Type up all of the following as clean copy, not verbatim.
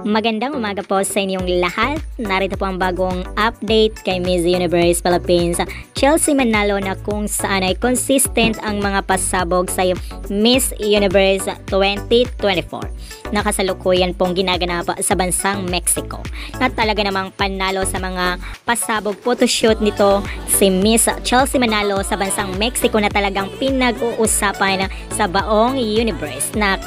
Magandang umaga po sa inyong lahat. Narito po ang bagong update kay Miss Universe Philippines Chelsea Manalo na kung saan ay consistent ang mga pasabog sa Miss Universe 2024 na kasalukuyan pong ginaganap sa bansang Mexico. Na talaga namang panalo sa mga pasabog photoshoot nito si Miss Chelsea Manalo sa bansang Mexico na talagang pinag-uusapan sa baong universe na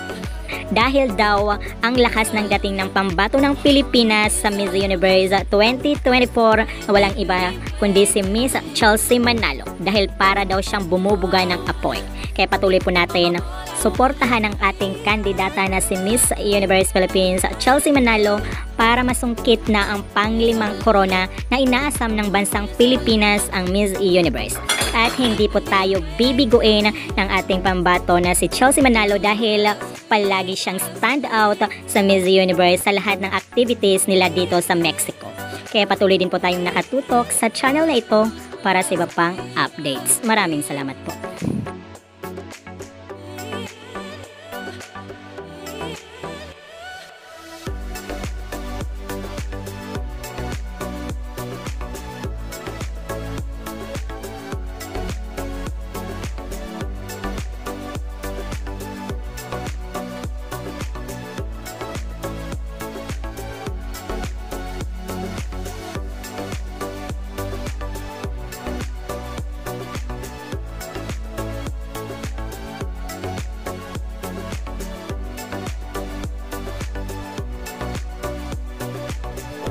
dahil daw ang lakas ng dating ng pambato ng Pilipinas sa Miss Universe 2024 na walang iba kundi si Miss Chelsea Manalo dahil para daw siyang bumubuga ng apoy. Kaya patuloy po natin suportahan ang ating kandidata na si Miss Universe Philippines Chelsea Manalo para masungkit na ang panglimang corona na inaasam ng bansang Pilipinas ang Miss Universe. At hindi po tayo bibiguin ng ating pambato na si Chelsea Manalo dahil palagi siyang stand out sa Miss Universe sa lahat ng activities nila dito sa Mexico. Kaya patuloy din po tayong nakatutok sa channel na ito para sa iba pang updates. Maraming salamat po.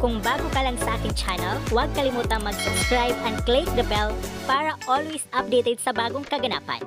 Kung bago ka lang sa aking channel, huwag kalimutang mag-subscribe and click the bell para always updated sa bagong kaganapan.